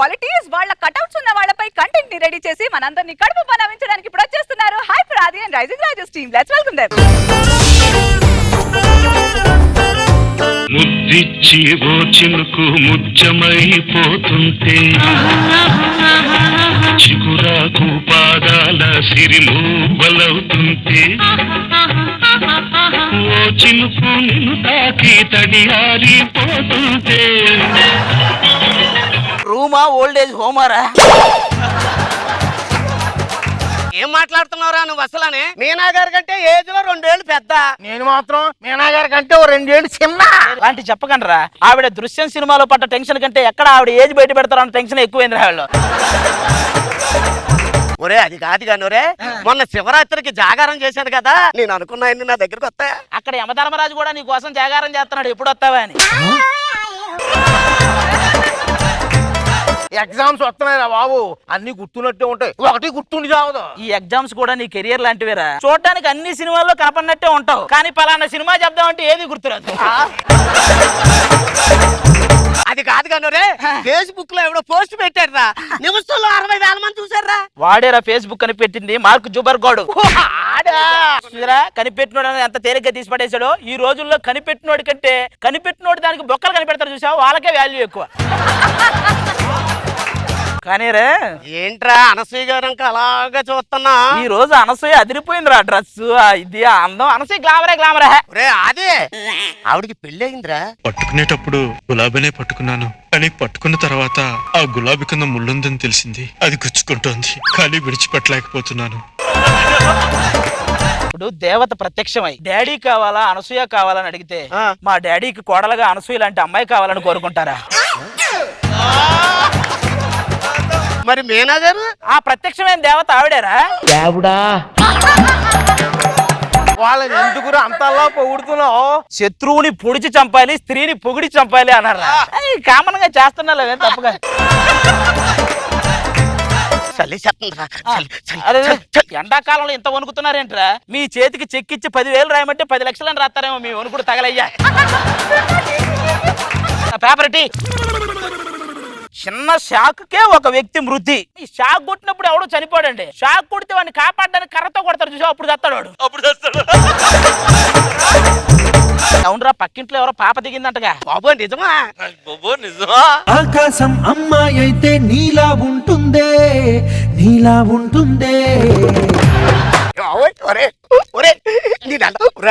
Qualities, వాళ్ళ cutouts ఉన్న వాళ్ళపై కంటెంట్ ని రెడీ చేసి మనందరినీ కడుపు పనవించడానికి ఇప్పుడు వచ్చేస్తున్నారు హైపర్ ఆది అండ్ రైజింగ్ రాజెస్ టీమ్. Let's welcome them. ముద్దిచ్చి ఓ చినుకు ముచ్చమైపోతుంటే చిగురాకు పాదాల సిరిమూవలవుతుంటే ఓ చినుకు నిన్ను తాకి తడియారిపోతుంటే రూమా ఓల్డేజ్ హోమారా? ఏం మాట్లాడుతున్నావురా నువ్వు? అసలనే మీనా గారి కంటే ఏజ్ లో 2 ఏళ్ళు పెద్ద. నేను మాత్రం మీనా గారి కంటే ఓ 2 ఏళ్ళు చిన్న. అలాంటి చెప్పకండిరా. ఆవిడ దృశ్యం సినిమాలో పడ్డ టెన్షన్ కంటే ఎక్కడ ఆవిడ ఏజ్ బయట పెడతారన్న టెన్షన్ ఎక్కువైంది ఆవిడ. ఒరే అది కాదు కానొరే, మొన్న శివరాత్రికి జాగారం చేశాను కదా, నేను అనుకున్నా నా దగ్గరకు వస్తా. అక్కడ యమధర్మరాజు కూడా నీ కోసం జాగారం చేస్తున్నాడు, ఎప్పుడు వస్తావా అని. ఎగ్జామ్స్ వస్తున్నాయిరా బాబు, అన్ని గుర్తున్నట్టే ఉంటాయి, ఒకటి గుర్తుండి చావదు. ఈ ఎగ్జామ్స్ కూడా నీ కెరియర్ లాంటివేరా. చూడటానికి అన్ని సినిమాల్లో కనపడినట్టే ఉంటావు, కానీ పలానా సినిమా చెప్దామంటే ఏది గుర్తురాదు. అది కాదు కానొరే, ఫేస్బుక్ లో ఎవడో పోస్ట్ పెట్టారా, నిమిషంలో 60,000 మంది చూసారా. వాడేరా ఫేస్బుక్ కనిపెట్టింది, మార్క్ జుబర్గార్డ్. కనిపెట్టినోడు ఎంత తేలిగ్గా తీసి పడేశాడో. ఈ రోజుల్లో కనిపెట్టినోడి కంటే కనిపెట్టినోడు దానికి బొక్కలు కనిపెడతారు చూసావు, వాళ్ళకే వాల్యూ ఎక్కువ. కానీ రే ఏంట్రా అనసూయ గారు అలాగా చూస్తున్నా? ఈ రోజు అనసూయ అదిరిపోయిందిరా. డ్రెస్ ఇది అందం. అనసూయ గ్లామరే. రే అదే ఆవిడికి పెళ్లి అయిందిరా. పట్టుకునేటప్పుడు గులాబీనే పట్టుకున్నాను, కానీ పట్టుకున్న తర్వాత ఆ గులాబీ కింద ముళ్ళుందని తెలిసింది. అది గుచ్చుకుంటోంది, కానీ విడిచిపెట్టలేకపోతున్నాను. ఇప్పుడు దేవత ప్రత్యక్షమై డాడీ కావాలా అనసూయ కావాలని అడిగితే మా డాడీకి కోడలుగా అనసూయ లాంటి అమ్మాయి కావాలని కోరుకుంటారా? మరి మీనా గారు? ఆ ప్రత్యక్షమైన దేవత ఆవిడేరా. వాళ్ళని ఎందుకురా అంతలా పొగుడుతున్నావు? శత్రువుని పొడిచి చంపాలి, స్త్రీని పొగిడి చంపాలి అన్నారా? కామన్ గా చేస్తున్నా లేవే తప్పుగా. ఎండాకాలంలో ఇంత వణుకుతున్నారేంట్రా? మీ చేతికి చెక్కిచ్చి 10,000 రాయమంటే 10 లక్షలని రాస్తారేమో. మీ వణుకుడు తగలయ్యా. Paper tea. చిన్న షాక్ కే ఒక వ్యక్తి మృతి. ఈ షాక్ కొట్టినప్పుడు ఎవడో చనిపోడండి. షాక్ కొడితే వాడిని కాపాడడానికి కర్రతో కొడతారు చూసా, అప్పుడు చస్తాడు వాడు. అవునరా, పక్కింట్లో ఎవరో పాప దిగిందంటగా. బాబో నిజమా? ఆకాశం అమ్మాయి అయితే నీలా ఉంటుందే.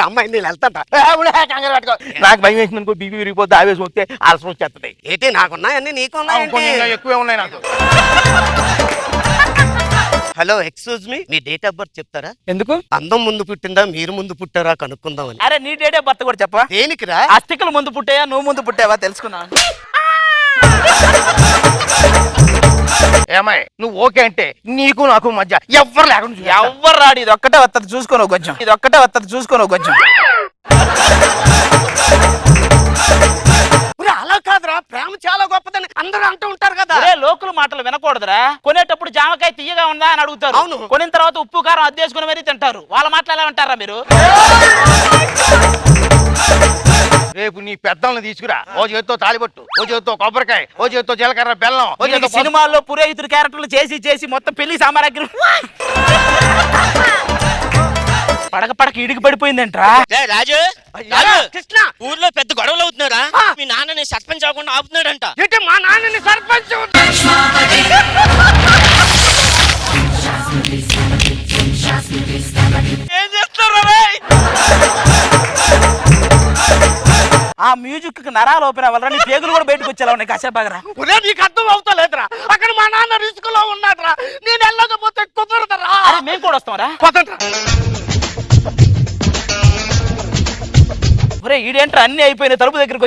అమ్మాయి నేను వెళ్తాంట. నాకు భయం వేసింది అనుకో, బీపీ విరిగిపోతే ఆవేశం వస్తే ఆలస్యం వచ్చేస్తుంది. ఏంటి నాకున్నాయన్నీ నీకున్నాయండి? ఎక్కువే ఉన్నాయి నాకు. Hello excuse me, me date of birth చెప్తారా? ఎందుకు? అందం ముందు పుట్టిందా మీరు ముందు పుట్టారా కనుక్కుందామని. అరే నీ డేట్ ఆఫ్ బర్త్ కూడా చెప్పా. దేనికిరా? అస్థికలు ముందు పుట్టాయా నువ్వు ముందు పుట్టావా తెలుసుకున్నా. ఏమాయ్ నువ్వు ఓకే అంటే నీకు నాకు మధ్య ఎవ్వరు లేకుండా ఎవ్వరు రాడు. ఇది ఒక్కటే వత్తది చూసుకోను కొంచెం. అలా కాదురా, ప్రేమ చాలా గొప్పదని అందరూ అంటూ ఉంటారు కదా. లోకుల మాటలు వినకూడదురా. కొనేటప్పుడు జామకాయ తీయగా ఉందా అని అడుగుతారు. అవును. కొనిన తర్వాత ఉప్పు కారం అద్దేసుకుని మరీ తింటారు. వాళ్ళ మాటలు ఎలా వింటారా మీరు? రేపు నీ పెద్దలను తీసుకురా, ఓ చేతితో తాలిబొట్టు, ఓ చేతితో కొబ్బరికాయ, ఓ చేతితో జీలకర్ర బెల్లం, ఓ చేతితో సినిమాల్లో పురోహితుడు క్యారెక్టర్లు చేసి మొత్తం పెళ్లి సామాగ్రి పడక ఇడికి పడిపోయిందంట్రా. రాజు కృష్ణ, ఊర్లో పెద్ద గొడవలు అవుతున్నారా? మీ నాన్నని సర్పంచ్ అవ్వకుండా ఆపుతున్నాడంట. ఏంటి మా నాన్నని సర్పంచ్? ఏం చేస్తారా? ఆ మ్యూజిక్ నరాలు ఓపెన్ అవ్వాలరా. నీ పేగులు కూడా బయటకు వచ్చేలా ఉన్నాయి. కాసేపాగరా. నీకు అర్థం అవుతలేదురా, అక్కడ మా నాన్న రిస్క్ లో ఉన్నాడ్రా. నేను వెళ్ళకపోతే కుదరదరా. మేము కూడా వస్తాంరా. ఒరే ఈడేంట్రా అన్ని అయిపోయినాయి, తలుపు దగ్గరికి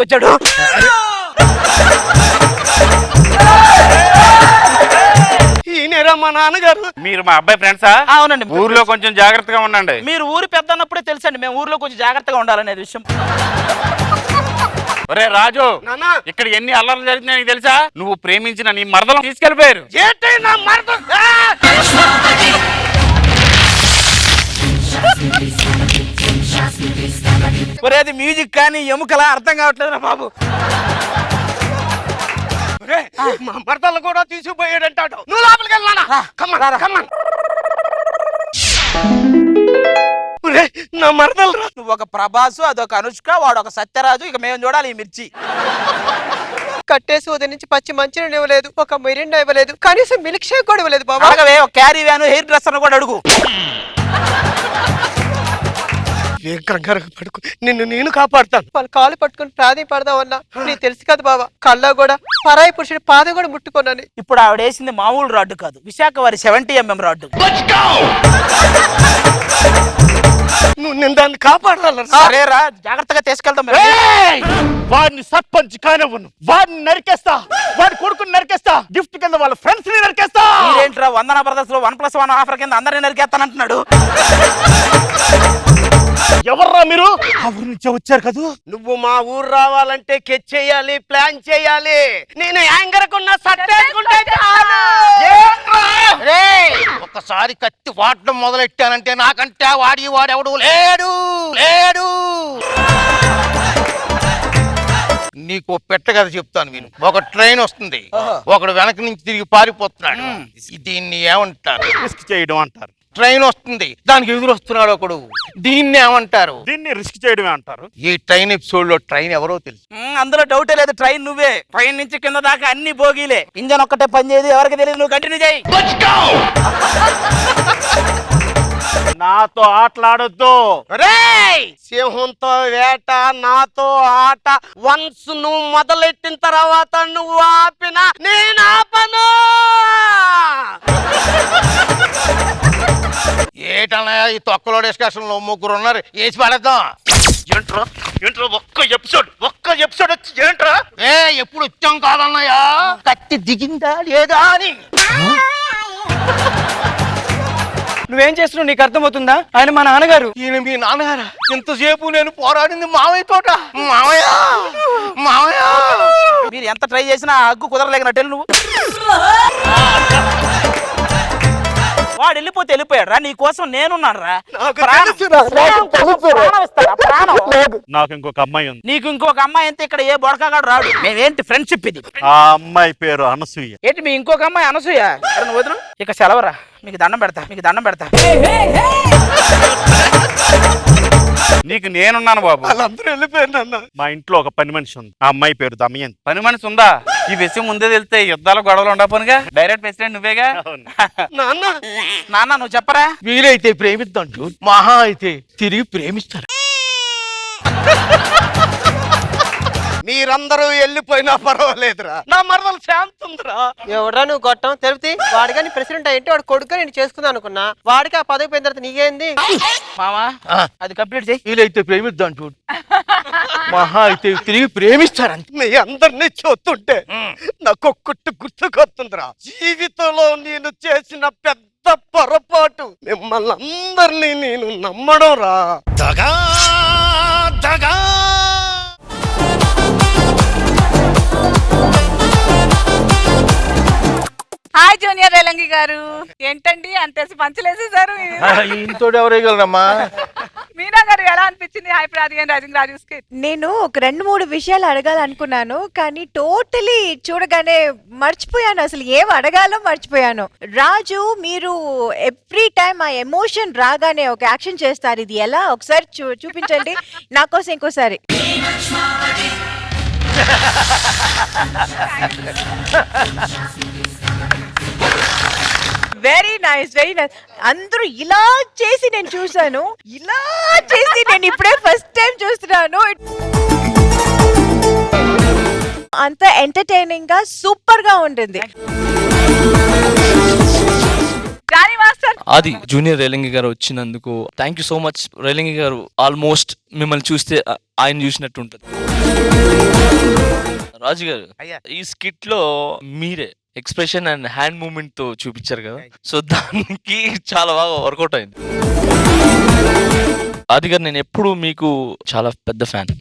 వచ్చాడు. ఈయనరా మా నాన్నగారు. మీరు మా అబ్బాయి ఫ్రెండ్సా? అవునండి. ఊర్లో కొంచెం జాగ్రత్తగా ఉండండి. మీరు ఊరు పెద్ద అన్నప్పుడే తెలుసండి మేము ఊర్లో కొంచెం జాగ్రత్తగా ఉండాలనేది విషయం. ఒరే రాజు, నాన్నా, ఇక్కడ ఎన్ని అల్లర్లు జరుగుతున్నాయి నీకు తెలుసా? నువ్వు ప్రేమించిన నీ మరదలు తీసుకెళ్లిపోయారు. ఏంటి నా మరద? ఒరే అది మ్యూజిక్ కానీ ఎముకలా అర్థం కావట్లేదురా బాబు. మా మరదలు కూడా తీసుకుపోయాడంటాడు. నువ్వు లోపలికి వెళ్ళానా? కమ్మన్. నా మరదలు రా. నువ్వు ఒక ప్రభాసు, అదొక అనుష్క, వాడు ఒక సత్యరాజు. ఇక మేము చూడాలి ఈ మిర్చి. కట్టేసి ఉదయం నుంచి పచ్చి మంచినీళ్ళు ఇవ్వలేదు, ఒక మిరిండా ఇవ్వలేదు, కనీసం మిల్క్ షేక్ కూడా ఇవ్వలేదు బాబా. అలాగే ఒక క్యారీ వ్యాన్, హెయిర్ డ్రెస్సర్ కూడా అడుగు. ఏం కంగారు పడుకు, నిన్ను నేను కాపాడుతాను. వాళ్ళ కాలు పట్టుకుని ప్రాధేయపడదామన్నా నీకు తెలుసు కదా బాబా, కళ్ళ కూడా పరాయి పురుషుడి పాదం కూడా ముట్టుకున్నాను. ఇప్పుడు ఆవిడ వేసింది మామూలు రాడ్డు కాదు, విశాఖ వారి 70mm రాడ్డు. నువ్వు నేను దాన్ని కాపాడాలి. సరేరా, జాగ్రత్తగా తీసుకెళ్తాం. వాడిని సర్పంచ్ కానివ్వను, వాడిని నరికేస్తా, వాడి కొడుకుని నరికేస్తా, గిఫ్ట్ కింద వాళ్ళ ఫ్రెండ్స్ ని నరికేస్తా. మీరేంట్రా వందన బ్రదర్స్ లో 1+1 ఆఫర్ కింద అందరినీ నరికేస్తానంటున్నాడు. ఎవర్రా మీరు? ఆ ఊరు నుంచే వచ్చారు కదా. నువ్వు మా ఊరు రావాలంటే కెచ్ చేయాలి, ప్లాన్ చేయాలి. నేను యాంగర్ కున్న సట్టేసుకుంటే చాలు. ఒక్కసారి కత్తి వాడడం మొదలెట్టానంటే నాకంటే వాడెవడు లేడు. నీకు పెట్ట కథ చెప్తాను విను. ఒక ట్రైన్ వస్తుంది, ఒకడు వెనక నుంచి తిరిగి పారిపోతున్నాడు. దీన్ని ఏమంటారు? రిస్క్ చేయడం అంటారు. ట్రైన్ వస్తుంది, దానికి ఎదురు వస్తున్నాడు ఒకడు, దీన్ని ఏమంటారు? దీన్ని రిస్క్ చేయడమే అంటారు. ఈ ట్రైన్ ఎపిసోడ్ లో ట్రైన్ ఎవరో తెలుసు. అందులో డౌటే లేదు, ట్రైన్ నువ్వే. ట్రైన్ నుంచి కింద దాకా అన్ని బోగీలే, ఇంజన్ ఒక్కటే పని చేయదు. ఎవరికి తెలియదు, నువ్వు కంటిన్యూ చేయి. నాతో ఆటలాడొద్దు. సింహంతో వేట, నాతో ఆట. వన్స్ నువ్వు మొదలెట్టిన తర్వాత నువ్వు ఆపిన నేను ఆపను. ఏటన్నయ్య ఈ తొక్కలో డిస్కషన్ లో ముగ్గురు ఉన్నారు, వేసి పడేద్దాం. ఏంట్రా ఒక్క ఎపిసోడ్ వచ్చి ఏంట్రా? ఎప్పుడు వచ్చాం కాదన్నయ్యా, కత్తి దిగిందా లేదా అని. నువ్వేం చేస్తున్నావు నీకు అర్థమవుతుందా? ఆయన మా నాన్నగారు. ఈయన మీ నాన్నగారా? ఇంతసేపు నేను పోరాడింది మావయ్య తోట. మావయ్య మీరు ఎంత ట్రై చేసినా ఆ హగ్గు కుదరలేకనట్టు నువ్వు. వాడు వెళ్ళిపోయాడు రా, నీ కోసం నేనున్నాడు రా. నాకు ఇంకొక అమ్మాయి ఉంది. నీకు ఇంకొక అమ్మాయి అంతే, ఇక్కడ ఏ బొడకాగాడు రాడు. మేమేంటి ఫ్రెండ్షిప్ ఇది. ఆ అమ్మాయి పేరు అనసూయ. ఏంటి మీ ఇంకొక అమ్మాయి అనసూయ? నువ్వు వదులు, ఇక సెలవరా. మీకు దండం పెడతా. నీకు నేనున్నాను బాబు. వాళ్ళందరూ వెళ్ళిపోయారు. మా ఇంట్లో ఒక పని మనిషి ఉంది, ఆ అమ్మాయి పేరు దమయంతి. పని మనిషి ఉందా? ఈ విషయం ముందే తెలితే యుద్ధాలు గొడవలు ఉండకపోనుగా. డైరెక్ట్ ప్రెసిడెంట్ నువ్వేగా. నాన్న నువ్వు చెప్పరా. వీలైతే ప్రేమిద్దాం, మహా అయితే తిరిగి ప్రేమిస్తారు. మీరందరూ వెళ్ళిపోయినా పర్వాలేదురా, నా మరదలు శాంతుందిరా. ఎవడా నువ్వు గొట్టం తెలిపి వాడిగా నీ ప్రెసిడెంట్ అయ్యింటే వాడు కొడుకు నేను చేసుకుందాం అనుకున్నా. వాడికి ఆ పదవి పోయిన తర్వాత నీకేంది మామా? అది కంప్లీట్ చేయి. వీలైతే ప్రేమిద్దాం చూడు, మహా అయితే తిరిగి ప్రేమిస్తారంట. మీ అందరినీ చూస్తుంటే నాకు ఒక్కటి గుర్తుకొస్తుందిరా. జీవితంలో నేను చేసిన పెద్ద పొరపాటు మిమ్మల్ని అందరినీ నేను నమ్మడం రా. హాయ్ జూనియర్ రేలంగి గారు. ఏంటండి అంతేసి పంచలేసేసారు? ఇంతో ఎవరేయగలరమ్మా? మీనా గారు ఎలా అనిపించింది హై ప్రాది అండ్ రైజింగ్ రాజు స్కిట్? నేను ఒక 2-3 విషయాలు అడగాలనుకున్నాను, కానీ టోటలీ చూడగానే మర్చిపోయాను. అసలు ఏం అడగాలో మర్చిపోయాను. రాజు, మీరు ఎవ్రీ టైమ్ ఆ ఎమోషన్ రాగానే ఒక యాక్షన్ చేస్తారు. ఇది ఎలా ఒకసారి చూపించండి నా కోసం ఇంకోసారి. Very nice. అందరూ ఇలా చేసి నేను చూసాను, ఇలా చేసి నేను ఇప్పుడే ఫస్ట్ టైం చూస్తున్నాను. అంత ఎంటర్టైనింగ్ గా సూపర్ గా ఉంటుంది. అది జూనియర్ రేలంగి గారు వచ్చినందుకు thank you so much. Relangi గారు ఆల్మోస్ట్ మిమ్మల్ని చూస్తే ఆయన చూసినట్టు ఉంటుంది. రాజు గారు, ఈ స్కిట్ లో మీరే ఎక్స్ప్రెషన్ అండ్ హ్యాండ్ మూవ్మెంట్ తో చూపించారు కదా, సో దానికి చాలా బాగా వర్కౌట్ అయింది. అది గారు, నేను ఎప్పుడు మీకు చాలా పెద్ద ఫ్యాన్.